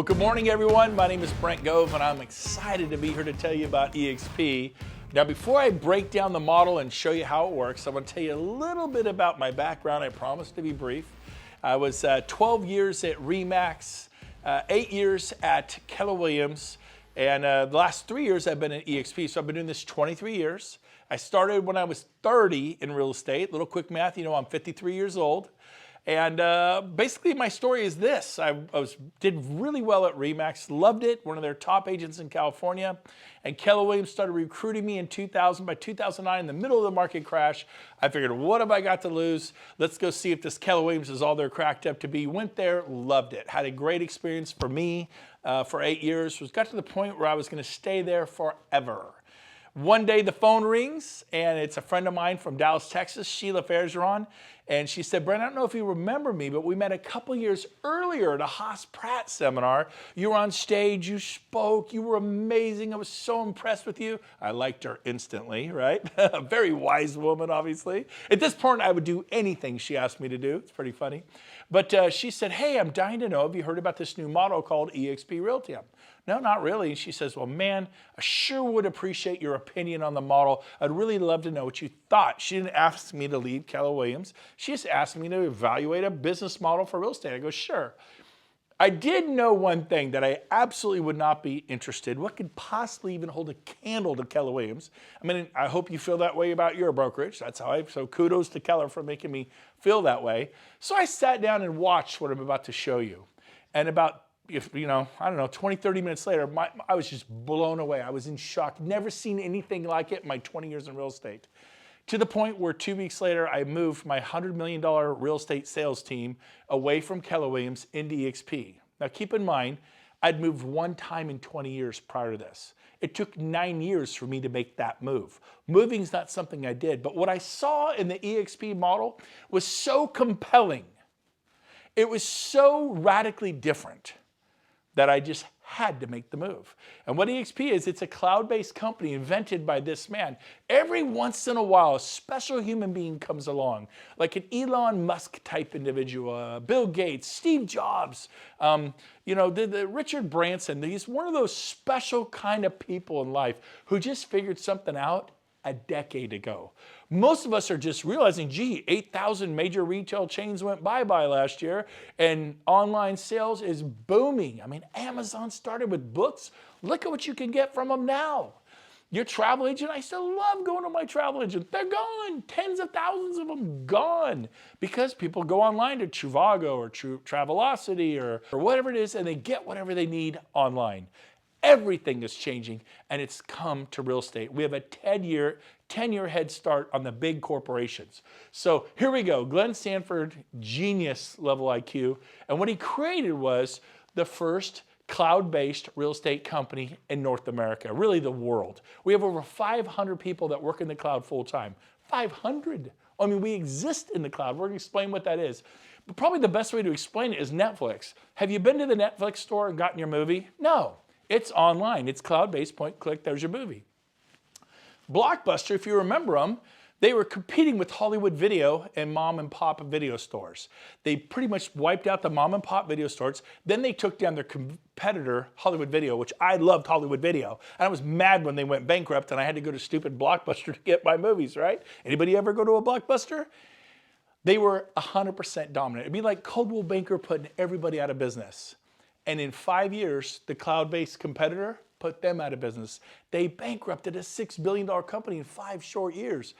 Well, good morning, everyone. My name is Brent Gove, and I'm excited to be here to tell you about eXp. Now, before I break down the model and show you how it works, I want to tell you a little bit about my background. I promise to be brief. I was 12 years at RE/MAX, 8 years at Keller Williams, and the last 3 years I've been at eXp. So I've been doing this 23 years. I started when I was 30 in real estate. Little quick math, you know, I'm 53 years old. And basically my story is this. I did really well at RE/MAX, loved it, one of their top agents in California. And Keller Williams started recruiting me in 2000. By 2009, in the middle of the market crash, I figured, what have I got to lose? Let's go see if this Keller Williams is all they're cracked up to be. Went there, loved it. Had a great experience for me for 8 years. Got to the point where I was going to stay there forever. One day the phone rings, and it's a friend of mine from Dallas, Texas, Sheila Fairgeron, and she said, Brent, I don't know if you remember me, but we met a couple years earlier at a Haas Pratt seminar. You were on stage, you spoke, you were amazing. I was so impressed with you. I liked her instantly, right? A very wise woman, obviously. At this point, I would do anything she asked me to do. It's pretty funny. But she said, hey, I'm dying to know, have you heard about this new model called eXp Realty? No, not really. She says, well, man, I sure would appreciate your opinion on the model. I'd really love to know what you thought. She didn't ask me to leave Keller Williams. She just asked me to evaluate a business model for real estate. I go, sure. I did know one thing, that I absolutely would not be interested. What could possibly even hold a candle to Keller Williams? I mean, I hope you feel that way about your brokerage. That's how so kudos to Keller for making me feel that way. So I sat down and watched what I'm about to show you. And about, I don't know, 20, 30 minutes later, I was just blown away. I was in shock. Never seen anything like it in my 20 years in real estate. To the point where 2 weeks later, I moved my $100 million real estate sales team away from Keller Williams into eXp. Now keep in mind, I'd moved one time in 20 years prior to this. It took 9 years for me to make that move. Moving's not something I did, but what I saw in the eXp model was so compelling. It was so radically different that I just had to make the move. And what eXp is, it's a cloud-based company invented by this man. Every once in a while, a special human being comes along, like an Elon Musk type individual, Bill Gates, Steve Jobs, the Richard Branson. He's one of those special kind of people in life who just figured something out a decade ago. Most of us are just realizing, gee, 8,000 major retail chains went bye-bye last year, and online sales is booming. I mean, Amazon started with books. Look at what you can get from them now. Your travel agent, I still love going to my travel agent. They're gone. Tens of thousands of them gone, because people go online to Trivago or Travelocity or whatever it is, and they get whatever they need online. Everything is changing, and it's come to real estate. We have a 10-year head start on the big corporations. So here we go. Glenn Sanford, genius level IQ. And what he created was the first cloud-based real estate company in North America, really the world. We have over 500 people that work in the cloud full-time. 500. I mean, we exist in the cloud. We're going to explain what that is. But probably the best way to explain it is Netflix. Have you been to the Netflix store and gotten your movie? No. It's online. It's cloud-based, point, click, there's your movie. Blockbuster, if you remember them, they were competing with Hollywood Video and mom and pop video stores. They pretty much wiped out the mom and pop video stores. Then they took down their competitor, Hollywood Video, which I loved Hollywood Video. And I was mad when they went bankrupt and I had to go to stupid Blockbuster to get my movies, right? Anybody ever go to a Blockbuster? They were 100% dominant. It'd be like Coldwell Banker putting everybody out of business. And in 5 years, the cloud-based competitor put them out of business. They bankrupted a $6 billion company in 5 short years.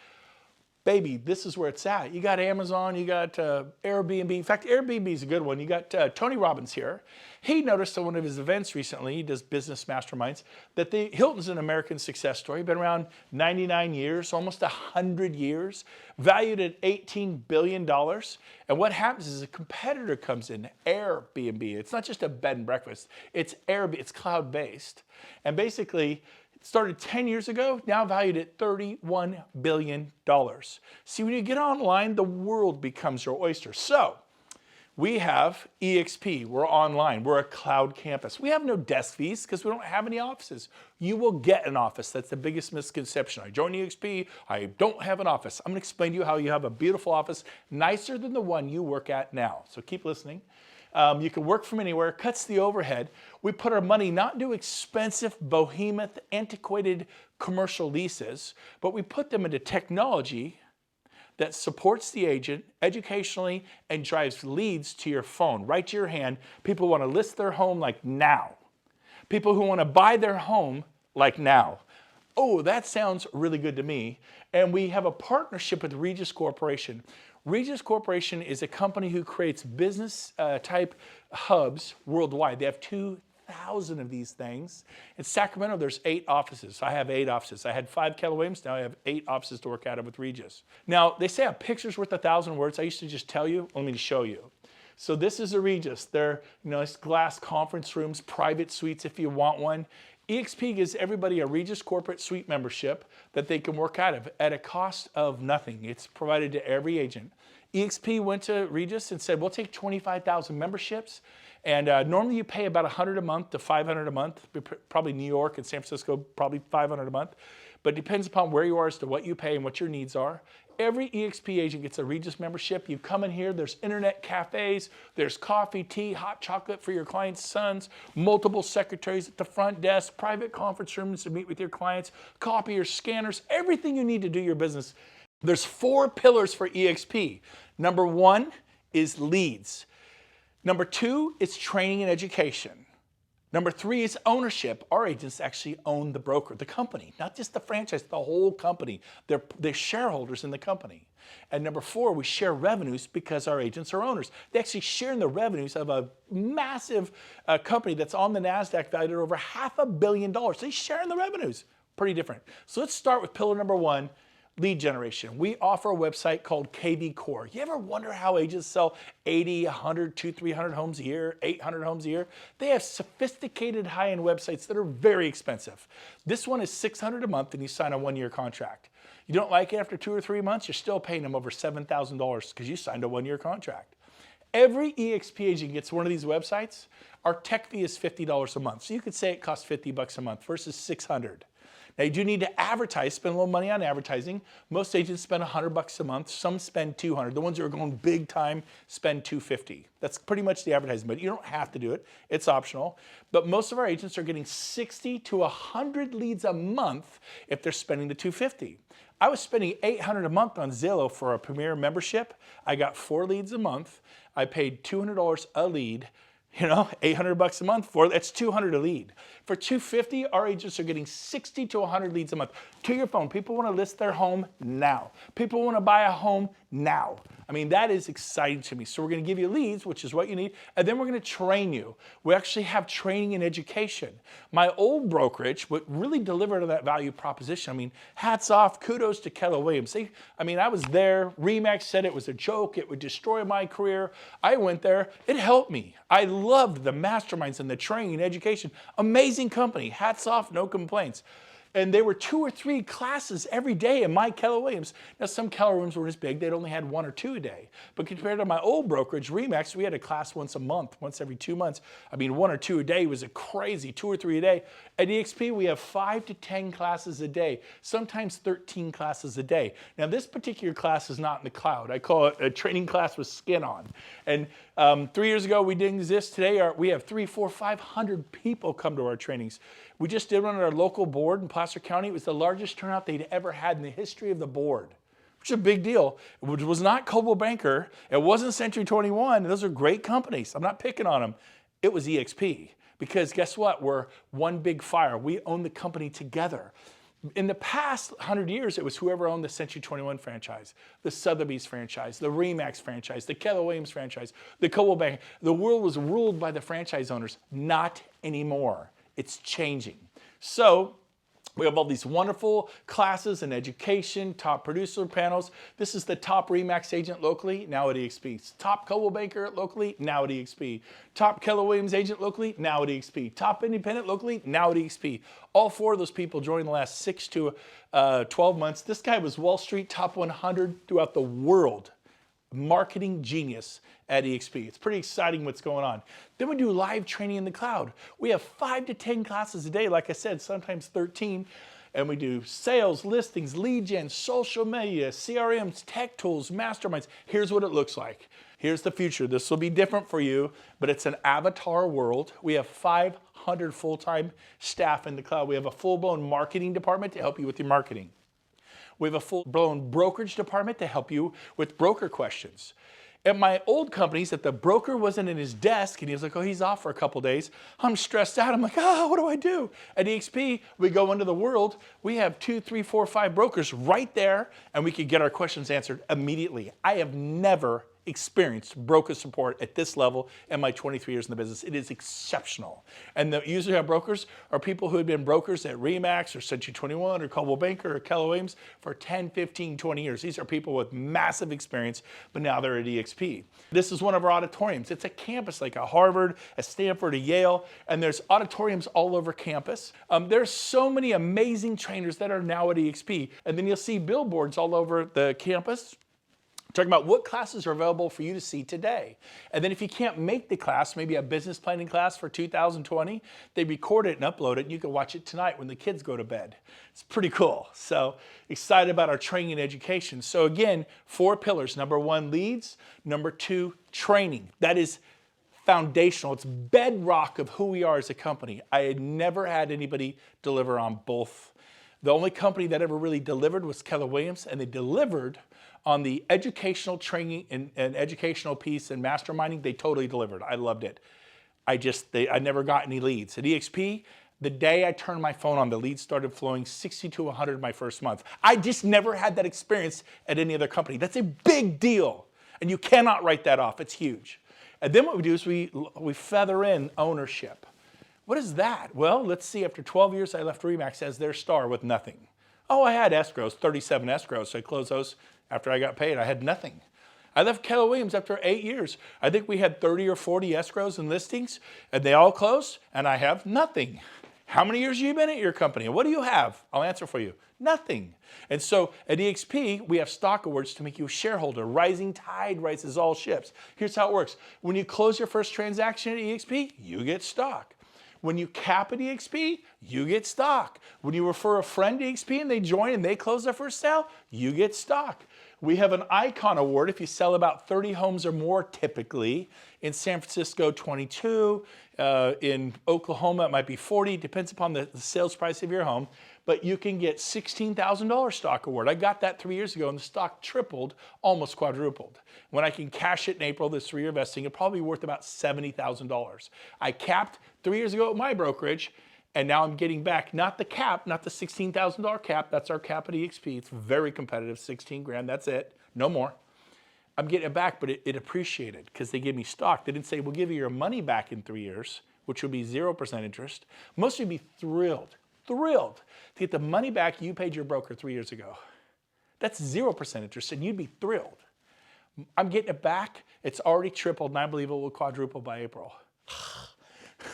Baby, this is where it's at. You got Amazon, you got Airbnb. In fact, Airbnb is a good one. You got Tony Robbins here. He noticed at one of his events recently, he does business masterminds, that Hilton's an American success story. Been around 99 years, almost 100 years, valued at $18 billion. And what happens is a competitor comes in, Airbnb. It's not just a bed and breakfast. It's Airbnb. It's cloud-based. And basically, started 10 years ago, now valued at $31 billion. See, when you get online, the world becomes your oyster. So we have eXp, we're online, we're a cloud campus. We have no desk fees because we don't have any offices. You will get an office. That's the biggest misconception. I joined eXp, I don't have an office. I'm gonna explain to you how you have a beautiful office, nicer than the one you work at now. So keep listening. You can work from anywhere, cuts the overhead. We put our money not into expensive, behemoth, antiquated commercial leases, but we put them into technology that supports the agent educationally and drives leads to your phone, right to your hand. People want to list their home like now. People who want to buy their home like now. Oh, that sounds really good to me. And we have a partnership with Regis Corporation. Regis Corporation is a company who creates business type hubs worldwide. They have 2,000 of these things. In Sacramento, there's 8 offices. I have 8 offices. I had 5 Keller Williams. Now I have 8 offices to work out of with Regis. Now, they say a picture's worth 1,000 words. I used to just tell you. Let me show you. So this is a Regis. They're nice glass conference rooms, private suites if you want one. eXp gives everybody a Regis corporate suite membership that they can work out of at a cost of nothing. It's provided to every agent. eXp went to Regis and said, we'll take 25,000 memberships. And normally you pay about $100 a month to $500 a month, probably New York and San Francisco, probably $500 a month. But it depends upon where you are as to what you pay and what your needs are. Every eXp agent gets a Regis membership. You come in here, there's internet cafes, there's coffee, tea, hot chocolate for your clients' sons, multiple secretaries at the front desk, private conference rooms to meet with your clients, copiers, scanners, everything you need to do your business. There's 4 pillars for eXp. Number 1 is leads. Number 2 is training and education. Number 3 is ownership. Our agents actually own the broker, the company, not just the franchise, the whole company. They're shareholders in the company. And number 4, we share revenues because our agents are owners. They actually share in the revenues of a massive company that's on the NASDAQ valued at over $500 million. They share in the revenues. Pretty different. So let's start with pillar number 1. Lead generation. We offer a website called KV Core. You ever wonder how agents sell 80, 100, 200, 300 homes a year, 800 homes a year? They have sophisticated high-end websites that are very expensive. This one is $600 a month and you sign a 1-year contract. You don't like it after 2 or 3 months, you're still paying them over $7,000 because you signed a 1-year contract. Every eXp agent gets one of these websites. Our tech fee is $50 a month. So you could say it costs $50 a month versus $600. Now you do need to advertise, spend a little money on advertising. Most agents spend $100 a month. Some spend $200. The ones who are going big time spend $250. That's pretty much the advertising, but you don't have to do it. It's optional. But most of our agents are getting 60 to 100 leads a month if they're spending the $250. I was spending $800 a month on Zillow for a Premier membership. I got 4 leads a month. I paid $200 a lead. You know, $800 a month that's $200 a lead. For $250, our agents are getting 60 to 100 leads a month to your phone. People want to list their home now. People want to buy a home now. I mean, that is exciting to me. So we're going to give you leads, which is what you need, and then we're going to train you. We actually have training and education. My old brokerage would really deliver to that value proposition. I mean, hats off, kudos to Keller Williams. I was there. RE/MAX said it was a joke. It would destroy my career. I went there. It helped me. I loved the masterminds and the training and education. Amazing company. Hats off, no complaints. And there were 2 or 3 classes every day in my Keller Williams. Now, some Keller rooms were this big. They'd only had 1 or 2 a day. But compared to my old brokerage, RE/MAX, we had a class once a month, once every 2 months. I mean, 1 or 2 a day was a crazy, 2 or 3 a day. At eXp, we have 5 to 10 classes a day, sometimes 13 classes a day. Now, this particular class is not in the cloud. I call it a training class with skin on. And 3 years ago, we didn't exist. Today, we have 300, 400, 500 people come to our trainings. We just did one at our local board in Placer County. It was the largest turnout they'd ever had in the history of the board, which is a big deal. It was not Coldwell Banker. It wasn't Century 21. Those are great companies. I'm not picking on them. It was eXp. Because guess what? We're one big fire. We own the company together. In the past 100 years, it was whoever owned the Century 21 franchise, the Sotheby's franchise, the RE/MAX franchise, the Keller Williams franchise, the Coldwell Banker. The world was ruled by the franchise owners. Not anymore. It's changing. So we have all these wonderful classes and education, top producer panels. This is the top RE/MAX agent locally, now at eXp. Top Coldwell Banker locally, now at eXp. Top Keller Williams agent locally, now at eXp. Top independent locally, now at eXp. All 4 of those people joined in the last 6 to 12 months. This guy was Wall Street top 100 throughout the world. Marketing genius at eXp. It's pretty exciting what's going on. Then we do live training in the cloud. We have 5 to 10 classes a day, like I said, sometimes 13. And we do sales, listings, lead gen, social media, CRMs, tech tools, masterminds. Here's what it looks like. Here's the future. This will be different for you, but it's an avatar world. We have 500 full-time staff in the cloud. We have a full-blown marketing department to help you with your marketing. We have a full-blown brokerage department to help you with broker questions. At my old companies, if the broker wasn't in his desk and he was like, oh, he's off for a couple days, I'm stressed out. I'm like, what do I do? At eXp, we go into the world. We have 2, 3, 4, 5 brokers right there, and we can get our questions answered immediately. I have never experienced broker support at this level in my 23 years in the business. It is exceptional. And the usually our brokers are people who have been brokers at Remax or Century 21 or Coldwell Banker or Keller Williams for 10, 15, 20 years. These are people with massive experience, but now they're at eXp. This is one of our auditoriums. It's a campus like a Harvard, a Stanford, a Yale, and there's auditoriums all over campus. There's so many amazing trainers that are now at eXp. And then you'll see billboards all over the campus talking about what classes are available for you to see today. And then if you can't make the class, maybe a business planning class for 2020, they record it and upload it, and you can watch it tonight when the kids go to bed. It's pretty cool. So excited about our training and education. So again, 4 pillars. Number 1, leads. Number 2, training. That is foundational. It's bedrock of who we are as a company. I had never had anybody deliver on both. The only company that ever really delivered was Keller Williams, and they delivered on the educational training and educational piece and masterminding. They totally delivered. I loved it. I never got any leads. At eXp, the day I turned my phone on, the leads started flowing 60 to 100 my first month. I just never had that experience at any other company. That's a big deal, and you cannot write that off. It's huge. And then what we do is we feather in ownership. What is that? Well, let's see. After 12 years, I left Remax as their star with nothing. Oh, I had escrows, 37 escrows, so I closed those after I got paid. I had nothing. I left Keller Williams after 8 years. I think we had 30 or 40 escrows and listings, and they all closed, and I have nothing. How many years have you been at your company? What do you have? I'll answer for you. Nothing. And so at eXp, we have stock awards to make you a shareholder. Rising tide rises all ships. Here's how it works. When you close your first transaction at eXp, you get stock. When you cap at eXp, you get stock. When you refer a friend to eXp and they join and they close their first sale, you get stock. We have an Icon Award if you sell about 30 homes or more typically. In San Francisco, 22. In Oklahoma, it might be 40. Depends upon the sales price of your home. But you can get $16,000 stock award. I got that 3 years ago, and the stock tripled, almost quadrupled. When I can cash it in April, this 3-year vesting, it'll probably be worth about $70,000. I capped 3 years ago at my brokerage, and now I'm getting back, not the cap, not the $16,000 cap. That's our cap at eXp. It's very competitive, 16 grand, that's it, no more. I'm getting it back, but it appreciated because they gave me stock. They didn't say, we'll give you your money back in 3 years, which would be 0% interest. Most of you would be thrilled to get the money back you paid your broker 3 years ago. That's 0% interest, and you'd be thrilled. I'm getting it back. It's already tripled, and I believe it will quadruple by April.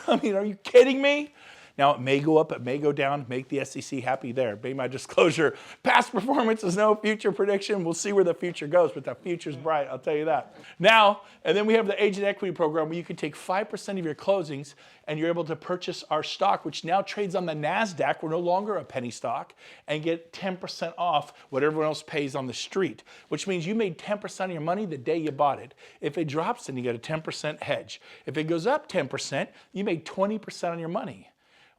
I mean, are you kidding me? Now, it may go up, it may go down, make the SEC happy there. Be my disclosure. Past performance is no future prediction. We'll see where the future goes, but the future's bright, I'll tell you that. Now, and then we have the Agent Equity Program where you can take 5% of your closings and you're able to purchase our stock, which now trades on the NASDAQ. We're no longer a penny stock, and get 10% off what everyone else pays on the street, which means you made 10% of your money the day you bought it. If it drops, then you get a 10% hedge. If it goes up 10%, you made 20% on your money.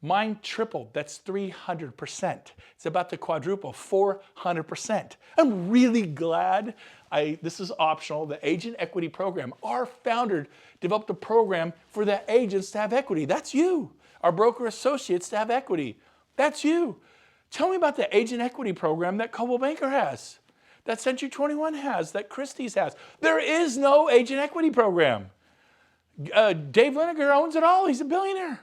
Mine tripled. That's 300%. It's about to quadruple, 400%. I'm really glad this is optional. The Agent Equity Program. Our founder developed a program for the agents to have equity. That's you. Our broker associates to have equity. That's you. Tell me about the Agent Equity Program that Coldwell Banker has, that Century 21 has, that Christie's has. There is no Agent Equity Program. Dave Lineker owns it all. He's a billionaire.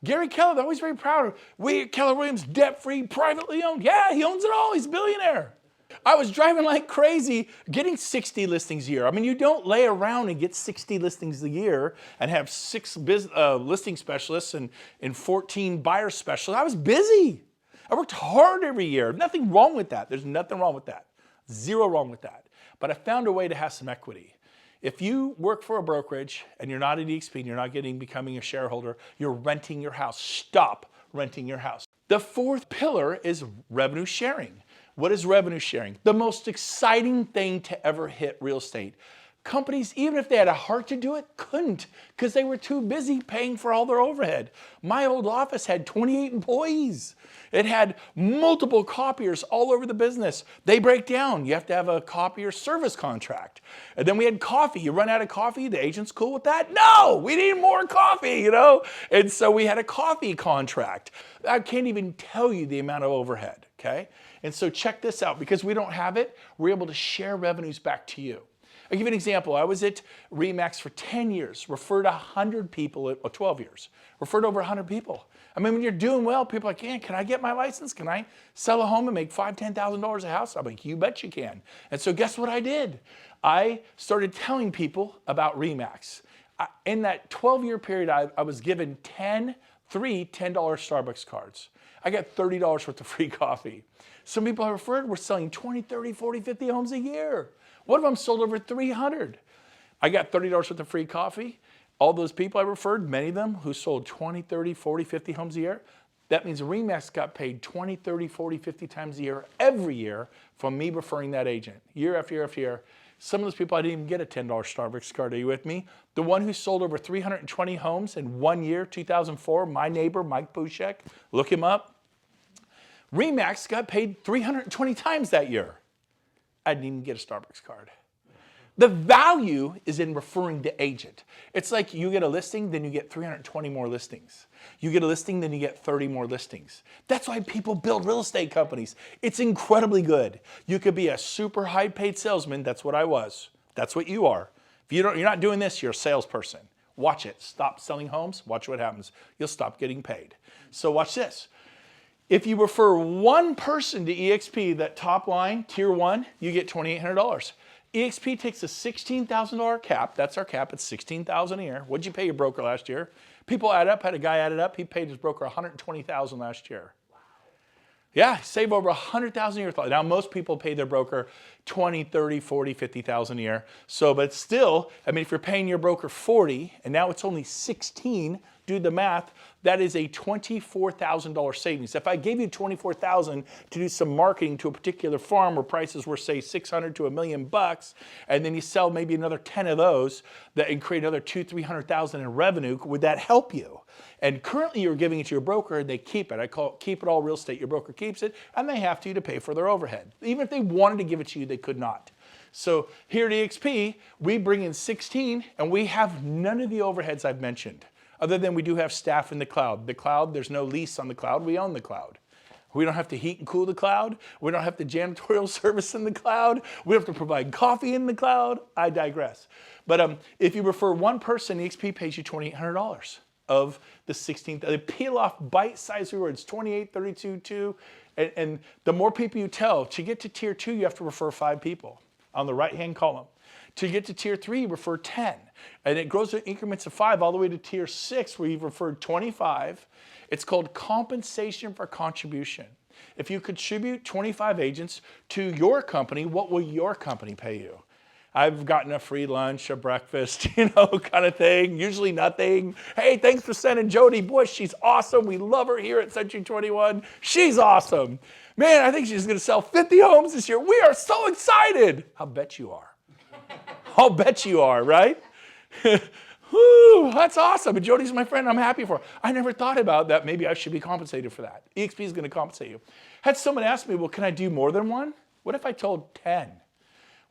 Gary Keller, they're always very proud of. We at Keller Williams, debt-free, privately owned. Yeah, he owns it all. He's a billionaire. I was driving like crazy, getting 60 listings a year. I mean, you don't lay around and get 60 listings a year and have 6 listing specialists and 14 buyer specialists. I was busy. I worked hard every year. Nothing wrong with that. There's nothing wrong with that. Zero wrong with that. But I found a way to have some equity. If you work for a brokerage and you're not at eXp and you're not becoming a shareholder, you're renting your house. Stop renting your house. The fourth pillar is revenue sharing. What is revenue sharing? The most exciting thing to ever hit real estate. Companies, even if they had a heart to do it, couldn't because they were too busy paying for all their overhead. My old office had 28 employees. It had multiple copiers all over the business. They break down. You have to have a copier service contract. And then we had coffee. You run out of coffee, the agent's cool with that? No, we need more coffee, you know? And so we had a coffee contract. I can't even tell you the amount of overhead, okay? And so check this out. Because we don't have it, we're able to share revenues back to you. I'll give you an example. I was at RE/MAX for 10 years, referred 100 people, 12 years, referred over 100 people. I mean, when you're doing well, people are like, can I get my license? Can I sell a home and make $5,000, $10,000 a house? I'm like, you bet you can. And so guess what I did? I started telling people about RE/MAX. In that 12-year period, I was given three $10 Starbucks cards. I got $30 worth of free coffee. Some people I referred were selling 20, 30, 40, 50 homes a year. One of them sold over 300. I got $30 worth of free coffee. All those people I referred, many of them who sold 20, 30, 40, 50 homes a year, that means RE/MAX got paid 20, 30, 40, 50 times a year, every year, from me referring that agent, year after year after year. Some of those people, I didn't even get a $10 Starbucks card. Are you with me? The one who sold over 320 homes in 1 year, 2004, my neighbor, Mike Pushek, look him up. RE/MAX got paid 320 times that year. I didn't even get a Starbucks card. The value is in referring the agent. It's like you get a listing, then you get 320 more listings. You get a listing, then you get 30 more listings. That's why people build real estate companies. It's incredibly good. You could be a super high paid salesman. That's what I was. That's what you are. If you're not doing this, you're a salesperson. Watch it. Stop selling homes. Watch what happens. You'll stop getting paid. So watch this. If you refer one person to eXp, that top line, tier 1, you get $2,800. eXp takes a $16,000 cap. That's our cap. It's $16,000 a year. What'd you pay your broker last year? People add up. Had a guy added up. He paid his broker $120,000 last year. Wow. Yeah, save over $100,000 a year. Now, most people pay their broker $20,000, $30,000, $40,000, $50,000 a year. So, but still, I mean, if you're paying your broker $40,000 and now it's only $16,000, do the math, that is a $24,000 savings. If I gave you $24,000 to do some marketing to a particular farm where prices were, say, $600,000 to $1 million, and then you sell maybe another 10 of those and create another $200,000, $300,000 in revenue, would that help you? And currently you're giving it to your broker and they keep it. I call it keep it all real estate. Your broker keeps it and they have to pay for their overhead. Even if they wanted to give it to you, they could not. So here at eXp, we bring in 16 and we have none of the overheads I've mentioned. Other than we do have staff in the cloud. The cloud, there's no lease on the cloud. We own the cloud. We don't have to heat and cool the cloud. We don't have to janitorial service in the cloud. We don't have to provide coffee in the cloud. I digress. But if you refer one person, eXp pays you $2,800 of the 16. They peel off bite-sized rewards, 28, 32, 2. And the more people you tell, to get to tier 2, you have to refer 5 people on the right-hand column. To get to tier 3, refer 10. And it grows in increments of 5 all the way to tier 6 where you've referred 25. It's called compensation for contribution. If you contribute 25 agents to your company, what will your company pay you? I've gotten a free lunch, a breakfast, kind of thing. Usually nothing. Hey, thanks for sending Jody Bush. She's awesome. We love her here at Century 21. She's awesome. Man, I think she's going to sell 50 homes this year. We are so excited. I'll bet you are. I'll bet you are, right? Whew, that's awesome. And Jody's my friend. I'm happy for her. I never thought about that. Maybe I should be compensated for that. eXp is going to compensate you. Had someone ask me, well, can I do more than one? What if I told 10?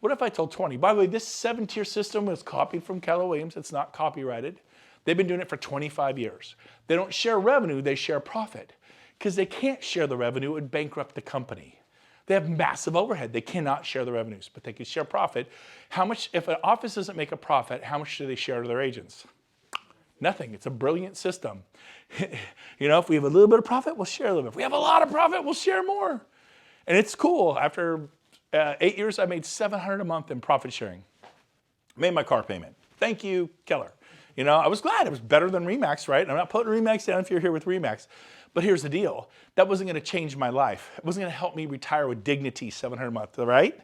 What if I told 20? By the way, this 7-tier system was copied from Keller Williams. It's not copyrighted. They've been doing it for 25 years. They don't share revenue. They share profit. Because they can't share the revenue. It would bankrupt the company. They have massive overhead. They cannot share the revenues, but they can share profit. How much, if an office doesn't make a profit, how much do they share to their agents? Nothing. It's a brilliant system. If we have a little bit of profit, we'll share a little bit. If we have a lot of profit, we'll share more. And it's cool. After 8 years, I made $700 a month in profit sharing. Made my car payment. Thank you, Keller. I was glad. It was better than RE/MAX, right? I'm not putting RE/MAX down if you're here with RE/MAX. But here's the deal. That wasn't going to change my life. It wasn't going to help me retire with dignity, $700 a month, right?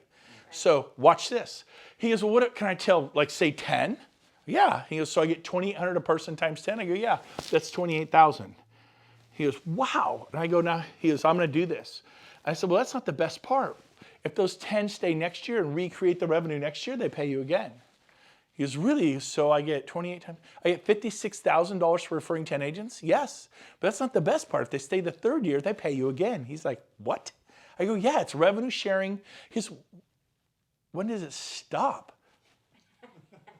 So watch this. He goes, well, what can I tell, say 10? Yeah. He goes, so I get $2,800 a person times 10? I go, yeah, that's $28,000. He goes, wow. And I go, now, he goes, I'm going to do this. I said, well, that's not the best part. If those 10 stay next year and recreate the revenue next year, they pay you again. He goes, really? So I get 28 times, I get $56,000 for referring 10 agents? Yes, but that's not the best part. If they stay the third year, they pay you again. He's like, what? I go, yeah, it's revenue sharing. He goes, when does it stop?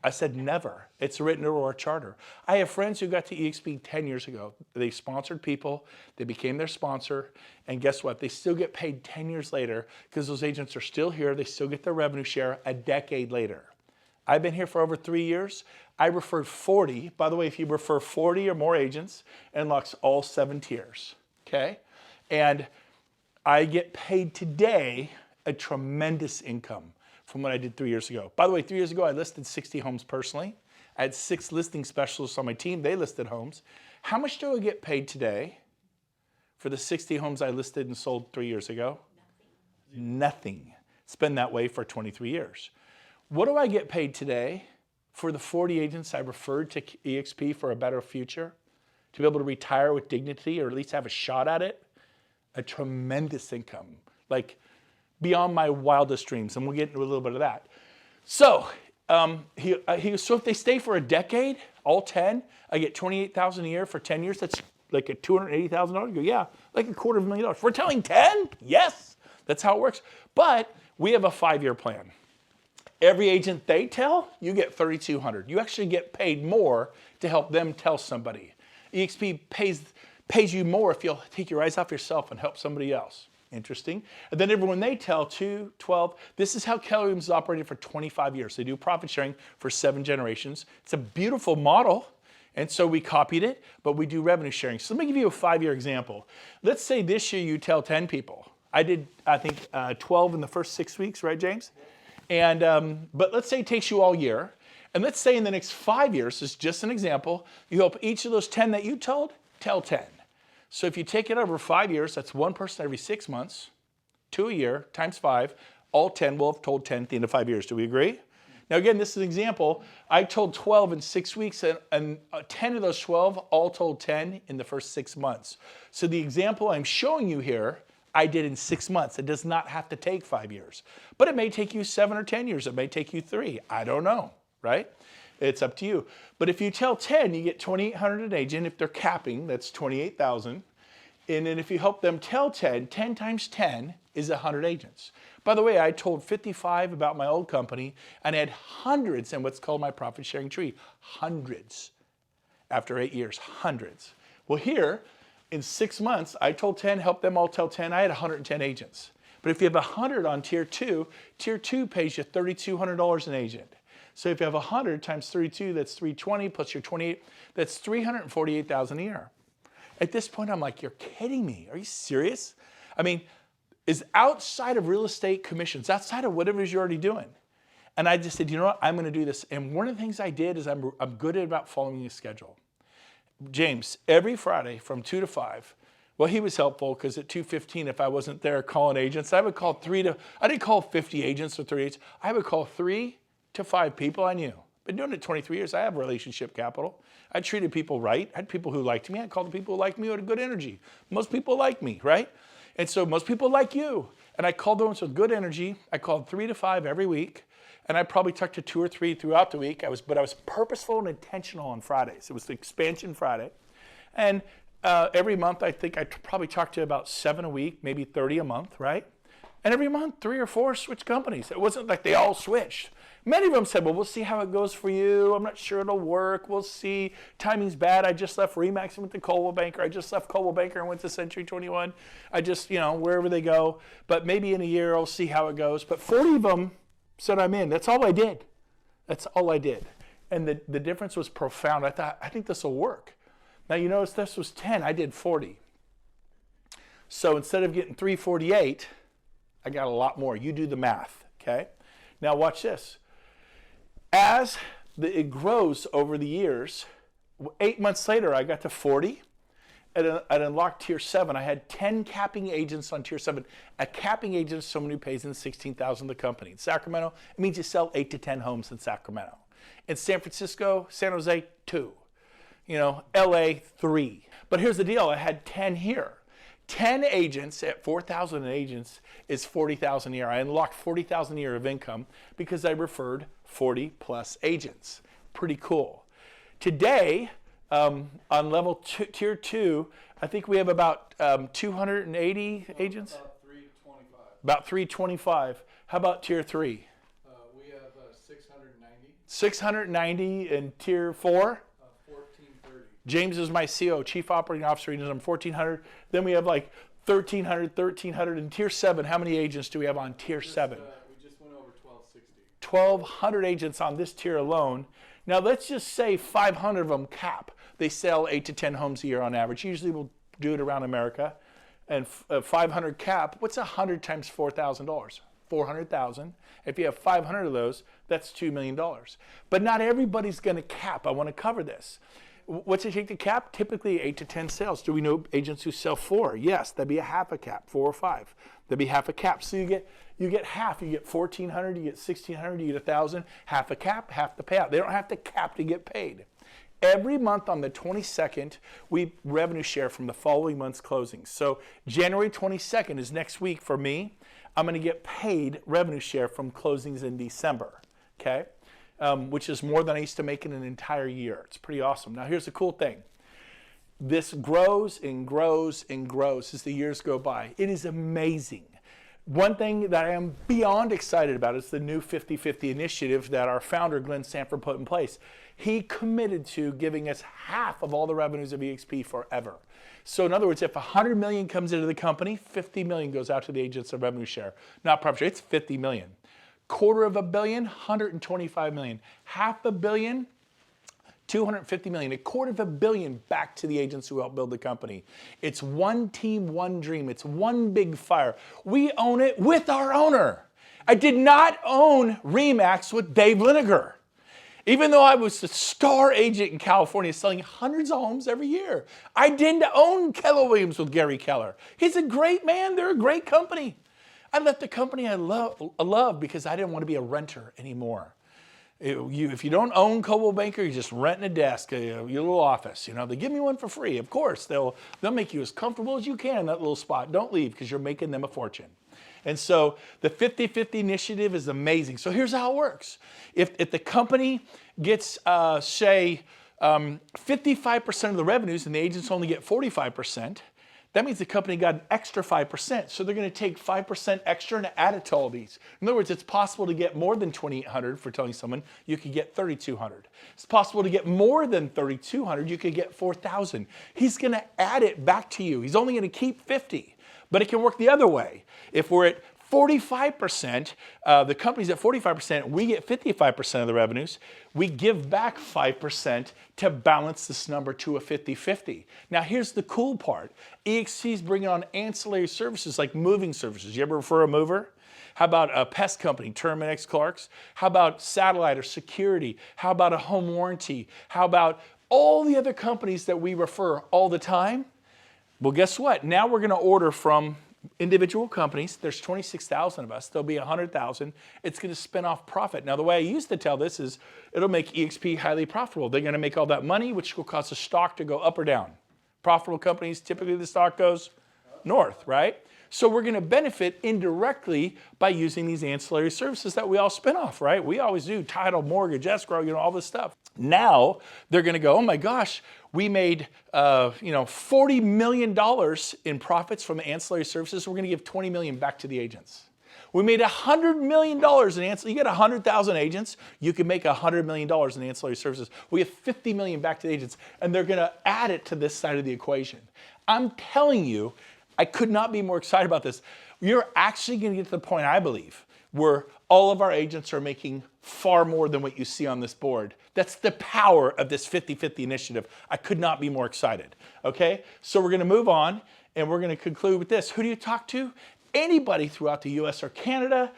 I said, never. It's written into our charter. I have friends who got to eXp 10 years ago. They sponsored people, they became their sponsor, and guess what? They still get paid 10 years later because those agents are still here. They still get their revenue share a decade later. I've been here for over 3 years. I referred 40. By the way, if you refer 40 or more agents, it unlocks all 7 tiers, okay? And I get paid today a tremendous income from what I did 3 years ago. By the way, 3 years ago, I listed 60 homes personally. I had 6 listing specialists on my team. They listed homes. How much do I get paid today for the 60 homes I listed and sold 3 years ago? Nothing. It's been that way for 23 years. What do I get paid today for the 40 agents I referred to eXp for a better future? To be able to retire with dignity or at least have a shot at it? A tremendous income. Like, beyond my wildest dreams, and we'll get into a little bit of that. So, so if they stay for a decade, all 10, I get $28,000 a year for 10 years. That's like a $280,000. You go, yeah, like $250,000. We're telling 10? Yes, that's how it works. But we have a 5-year plan. Every agent they tell, you get $3,200. You actually get paid more to help them tell somebody. eXp pays you more if you'll take your eyes off yourself and help somebody else. Interesting. And then everyone they tell, 2, 12, this is how Keller Williams has operated for 25 years. They do profit sharing for 7 generations. It's a beautiful model. And so we copied it, but we do revenue sharing. So let me give you a 5-year example. Let's say this year you tell 10 people. I did, I think, 12 in the first 6 weeks, right, James? And, but let's say it takes you all year. And let's say in the next 5 years, this is just an example, you help each of those 10 that you told, tell 10. So if you take it over 5 years, that's 1 person every 6 months, 2 a year, times 5, all 10 will have told 10 at the end of 5 years. Do we agree? Now again, this is an example. I told 12 in 6 weeks, and 10 of those 12 all told 10 in the first 6 months. So the example I'm showing you here, I did in 6 months. It does not have to take 5 years. But it may take you 7 or 10 years. It may take you 3. I don't know, right? It's up to you. But if you tell 10, you get $2,800 an agent. If they're capping, that's $28,000. And then if you help them tell 10, 10 times 10 is 100 agents. By the way, I told 55 about my old company and I had hundreds in what's called my profit sharing tree. Hundreds. After 8 years, hundreds. Well, here, in 6 months, I told 10, helped them all tell 10. I had 110 agents. But if you have 100 on tier 2 pays you $3,200 an agent. So if you have 100 times 32, that's 320 plus your 28, that's $348,000 a year. At this point, I'm like, you're kidding me. Are you serious? I mean, is outside of real estate commissions, outside of whatever it is you're already doing. And I just said, you know what, I'm going to do this. And one of the things I did is I'm good at about following a schedule. James, every Friday from 2 to 5, well, he was helpful because at 2:15, if I wasn't there calling agents, I would call I didn't call 50 agents or 30 agents. I would call 3 to 5 people I knew. Been doing it 23 years. I have relationship capital. I treated people right. I had people who liked me. I called the people who liked me who had good energy. Most people like me, right? And so most people like you. And I called those with good energy. I called 3 to 5 every week. And I probably talked to 2 or 3 throughout the week. But I was purposeful and intentional on Fridays. It was the expansion Friday. And every month, I think I probably talked to about 7 a week, maybe 30 a month, right? And every month, 3 or 4 switched companies. It wasn't like they all switched. Many of them said, well, we'll see how it goes for you. I'm not sure it'll work. We'll see. Timing's bad. I just left Remax and went to Coldwell Banker. I just left Coldwell Banker and went to Century 21. I just, wherever they go. But maybe in a year, I'll see how it goes. But 40 of them said I'm in. That's all I did. That's all I did. And the difference was profound. I think this will work. Now, you notice this was 10. I did 40. So instead of getting 348, I got a lot more. You do the math, okay? Now watch this. As it grows over the years, 8 months later, I got to 40. I'd unlocked tier 7. I had 10 capping agents on tier 7. A capping agent is someone who pays in $16,000 the company. In Sacramento, it means you sell 8 to 10 homes in Sacramento. In San Francisco, San Jose, 2. LA 3. But here's the deal, I had 10 here. 10 agents at 4,000 agents is 40,000 a year. I unlocked 40,000 a year of income because I referred 40 plus agents. Pretty cool. Today, on level tier 2, I think we have about 280 agents? About 325. About 325. How about tier 3? We have 690. 690 in tier 4? 1430. James is my CO, Chief Operating Officer. He does 1,400. Then we have like 1,300 in tier 7. How many agents do we have on tier 7? We just went over 1260. 1,200 agents on this tier alone. Now let's just say 500 of them cap. They sell 8 to 10 homes a year on average. Usually we'll do it around America. And 500 cap, what's 100 times $4,000? 400,000. If you have 500 of those, that's $2 million. But not everybody's going to cap. I want to cover this. What's it take to cap? Typically 8 to 10 sales. Do we know agents who sell 4? Yes, that'd be a half a cap, 4 or 5. That'd be half a cap. So you get half. You get 1,400, you get 1,600, you get 1,000. Half a cap, half the payout. They don't have to cap to get paid. Every month on the 22nd, we revenue share from the following month's closings. So January 22nd is next week for me. I'm going to get paid revenue share from closings in December, okay? Which is more than I used to make in an entire year. It's pretty awesome. Now here's the cool thing. This grows and grows and grows as the years go by. It is amazing. One thing that I am beyond excited about is the new 50-50 initiative that our founder, Glenn Sanford, put in place. He committed to giving us half of all the revenues of eXp forever. So in other words, if 100 million comes into the company, 50 million goes out to the agents of revenue share. Not profit share, it's 50 million. $250 million, 125 million. $500 million, 250 million. $250 million back to the agents who helped build the company. It's one team, one dream. It's one big fire. We own it with our owner. I did not own RE/MAX with Dave Liniger. Even though I was a star agent in California selling hundreds of homes every year. I didn't own Keller Williams with Gary Keller. He's a great man. They're a great company. I left the company I love because I didn't want to be a renter anymore. If you don't own Coldwell Banker, you're just renting a desk, your little office. They give me one for free. Of course, they'll make you as comfortable as you can in that little spot. Don't leave because you're making them a fortune. And so the 50-50 initiative is amazing. So here's how it works. If the company gets, say, 55% of the revenues and the agents only get 45%, that means the company got an extra 5%. So they're going to take 5% extra and add it to all these. In other words, it's possible to get more than 2,800 for telling someone you could get 3,200. It's possible to get more than 3,200. You could get 4,000. He's going to add it back to you. He's only going to keep 50. But it can work the other way. If we're at 45%, the company's at 45%, we get 55% of the revenues, we give back 5% to balance this number to a 50-50. Now here's the cool part. eXp is bringing on ancillary services like moving services. You ever refer a mover? How about a pest company, Terminix Clarks? How about satellite or security? How about a home warranty? How about all the other companies that we refer all the time? Well, guess what? Now we're going to order from individual companies. There's 26,000 of us. There'll be 100,000. It's going to spin off profit. Now, the way I used to tell this is it'll make eXp highly profitable. They're going to make all that money, which will cause the stock to go up or down. Profitable companies, typically the stock goes north, right? So we're going to benefit indirectly by using these ancillary services that we all spin off, right? We always do title, mortgage, escrow, all this stuff. Now they're going to go, oh my gosh, we made $40 million in profits from ancillary services. We're going to give $20 million back to the agents. We made $100 million in ancillary. You get 100,000 agents, you can make $100 million in ancillary services. We give $50 million back to the agents, and they're going to add it to this side of the equation. I'm telling you, I could not be more excited about this. You're actually going to get to the point, I believe, where all of our agents are making far more than what you see on this board. That's the power of this 50-50 initiative. I could not be more excited. Okay? So we're going to move on, and we're going to conclude with this. Who do you talk to? Anybody throughout the US or Canada.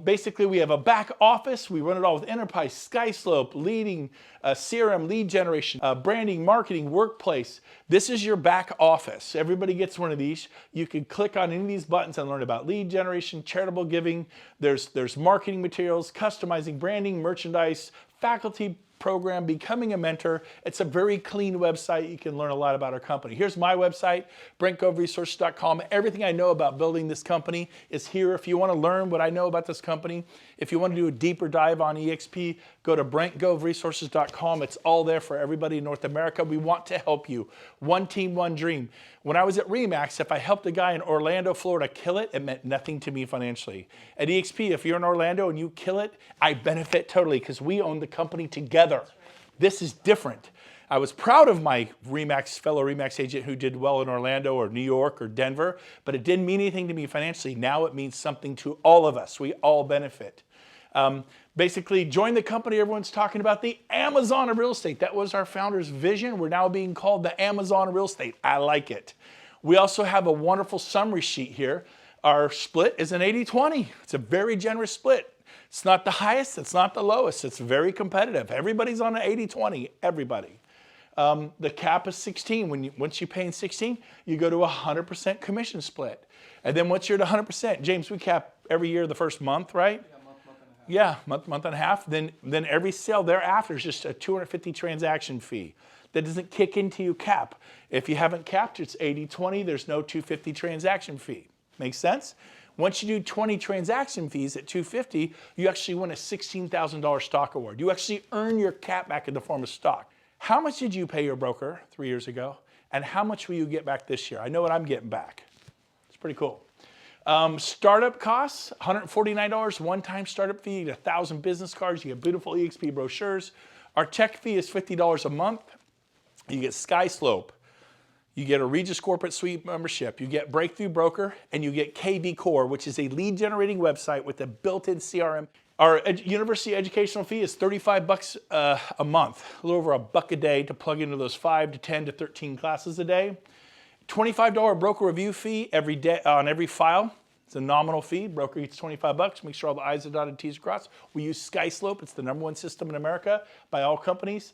Basically, we have a back office. We run it all with Enterprise, SkySlope, leading CRM, lead generation, branding, marketing, workplace. This is your back office. Everybody gets one of these. You can click on any of these buttons and learn about lead generation, charitable giving. There's marketing materials, customizing, branding, merchandise, faculty program, becoming a mentor. It's a very clean website. You can learn a lot about our company. Here's my website, BrentGoveResources.com. Everything I know about building this company is here. If you want to learn what I know about this company, if you want to do a deeper dive on eXp, go to BrentGoveResources.com. It's all there for everybody in North America. We want to help you. One team, one dream. When I was at RE/MAX, if I helped a guy in Orlando, Florida kill it meant nothing to me financially. At eXp, if you're in Orlando and you kill it, I benefit totally because we own the company together. This is different. I was proud of my fellow RE/MAX agent who did well in Orlando or New York or Denver, but it didn't mean anything to me financially. Now it means something to all of us. We all benefit. Basically, join the company. Everyone's talking about the Amazon of real estate. That was our founder's vision. We're now being called the Amazon of real estate. I like it. We also have a wonderful summary sheet here. Our split is an 80-20. It's a very generous split. It's not the highest, it's not the lowest. It's very competitive. Everybody's on an 80-20, everybody. The cap is 16. Once you pay in 16, you go to a 100% commission split. And then once you're at 100%, James, we cap every year the first month, right? Yeah, month and a half. Then every sale thereafter is just a 250 transaction fee. That doesn't kick into your cap. If you haven't capped, it's 80-20. There's no 250 transaction fee. Makes sense? Once you do 20 transaction fees at 250, you actually win a $16,000 stock award. You actually earn your cap back in the form of stock. How much did you pay your broker 3 years ago? And how much will you get back this year? I know what I'm getting back. It's pretty cool. Startup costs, $149, one-time startup fee. You get 1,000 business cards. You get beautiful eXp brochures. Our tech fee is $50 a month. You get SkySlope. You get a Regis Corporate Suite membership. You get Breakthrough Broker, and you get KV Core, which is a lead-generating website with a built-in CRM. Our university educational fee is $35 a month, a little over $1 a day to plug into those 5 to 10 to 13 classes a day. $25 broker review fee every day on every file. It's a nominal fee. Broker gets $25. Make sure all the I's are dotted, T's are crossed. We use SkySlope. It's the #1 system in America by all companies.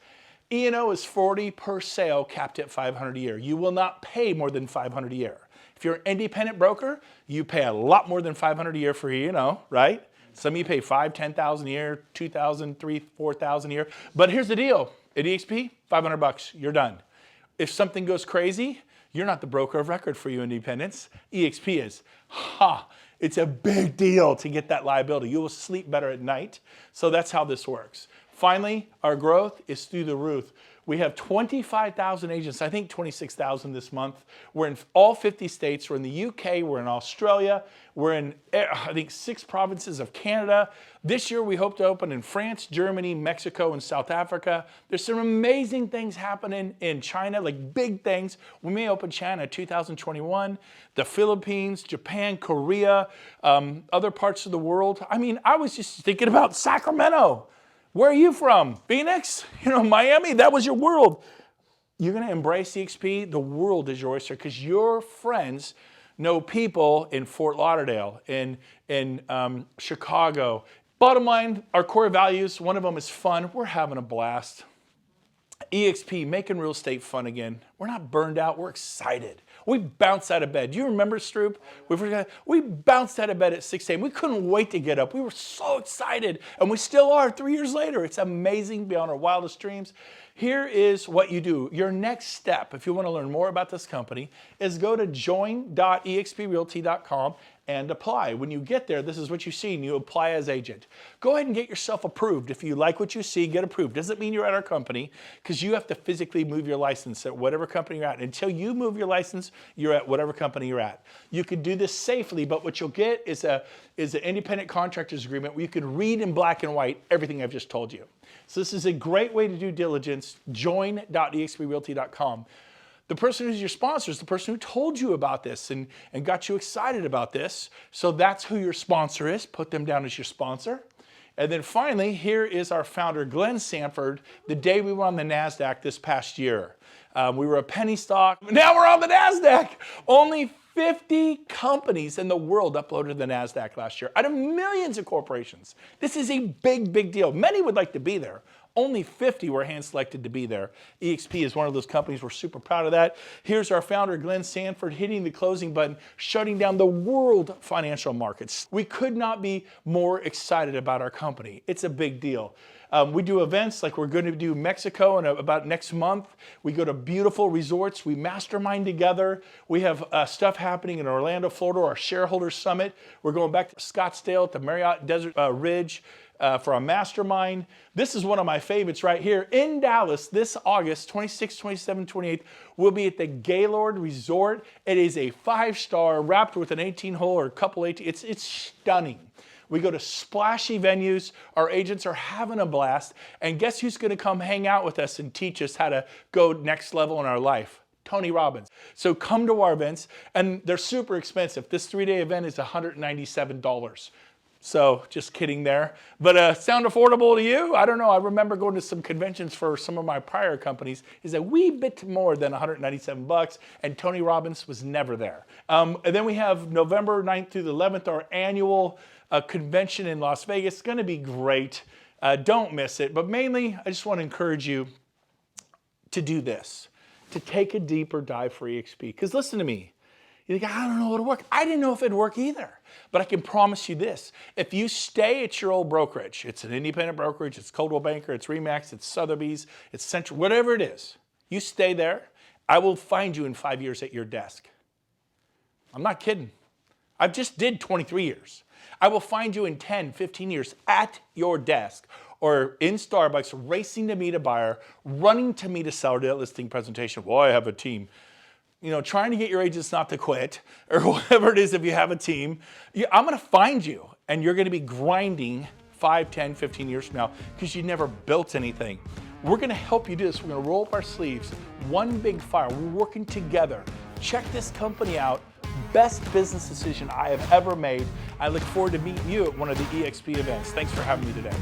E&O is $40 per sale, capped at $500 a year. You will not pay more than $500 a year. If you're an independent broker, you pay a lot more than $500 a year for E&O, right? Some of you pay $5,000, $10,000 a year, $2,000, $3,000, $4,000 a year. But here's the deal. At eXp, $500, you're done. If something goes crazy, you're not the broker of record for you independents. eXp is. It's a big deal to get that liability. You will sleep better at night. So that's how this works. Finally, our growth is through the roof. We have 25,000 agents, I think 26,000 this month. We're in all 50 states. We're in the UK, we're in Australia, we're in, I think, 6 provinces of Canada. This year we hope to open in France, Germany, Mexico, and South Africa. There's some amazing things happening in China, like big things. We may open China 2021, the Philippines, Japan, Korea, other parts of the world. I mean, I was just thinking about Sacramento. Where are you from? Phoenix? Miami? That was your world. You're going to embrace eXp. The world is your oyster because your friends know people in Fort Lauderdale, in Chicago. Bottom line, our core values, one of them is fun. We're having a blast. eXp, making real estate fun again. We're not burned out. We're excited. We bounced out of bed. Do you remember, Stroop? We bounced out of bed at 6 a.m. We couldn't wait to get up. We were so excited, and we still are 3 years later. It's amazing beyond our wildest dreams. Here is what you do. Your next step, if you want to learn more about this company, is go to join.exprealty.com and apply. When you get there, this is what you see, and you apply as agent. Go ahead and get yourself approved. If you like what you see, get approved. Doesn't mean you're at our company, because you have to physically move your license at whatever company you're at. Until you move your license, you're at whatever company you're at. You could do this safely, but what you'll get is an independent contractor's agreement where you can read in black and white everything I've just told you. So this is a great way to do diligence. Join.exprealty.com. The person who's your sponsor is the person who told you about this and got you excited about this. So that's who your sponsor is. Put them down as your sponsor. And then finally, here is our founder, Glenn Sanford, the day we were on the NASDAQ this past year. We were a penny stock. Now we're on the NASDAQ. Only 50 companies in the world uploaded to the NASDAQ last year out of millions of corporations. This is a big, big deal. Many would like to be there. Only 50 were hand-selected to be there. eXp is one of those companies. We're super proud of that. Here's our founder, Glenn Sanford, hitting the closing button, shutting down the world financial markets. We could not be more excited about our company. It's a big deal. We do events like we're going to do Mexico in about next month. We go to beautiful resorts. We mastermind together. We have stuff happening in Orlando, Florida, our shareholder summit. We're going back to Scottsdale at the Marriott Desert Ridge for a mastermind. This is one of my favorites right here. In Dallas this August 26, 27, 28, we'll be at the Gaylord Resort. It is a 5-star wrapped with an 18-hole or a couple 18. It's stunning. We go to splashy venues. Our agents are having a blast. And guess who's going to come hang out with us and teach us how to go next level in our life? Tony Robbins. So come to our events, and they're super expensive. This 3-day event is $197. So just kidding there. But sound affordable to you? I don't know. I remember going to some conventions for some of my prior companies. It's a wee bit more than $197, and Tony Robbins was never there. And then we have November 9th through the 11th, our annual convention in Las Vegas. It's going to be great. Don't miss it. But mainly, I just want to encourage you to do this, to take a deeper dive for eXp. Because listen to me. You think, I don't know it'll work. I didn't know if it'd work either. But I can promise you this. If you stay at your old brokerage, it's an independent brokerage, it's Coldwell Banker, it's RE/MAX, it's Sotheby's, it's Central, whatever it is, you stay there, I will find you in 5 years at your desk. I'm not kidding. I just did 23 years. I will find you in 10, 15 years at your desk or in Starbucks racing to meet a buyer, running to meet a seller to that listing presentation. Well, I have a team. You know, trying to get your agents not to quit or whatever it is if you have a team. I'm going to find you and you're going to be grinding 5, 10, 15 years from now because you never built anything. We're going to help you do this. We're going to roll up our sleeves. One big fire. We're working together. Check this company out. Best business decision I have ever made. I look forward to meeting you at one of the eXp events. Thanks for having me today.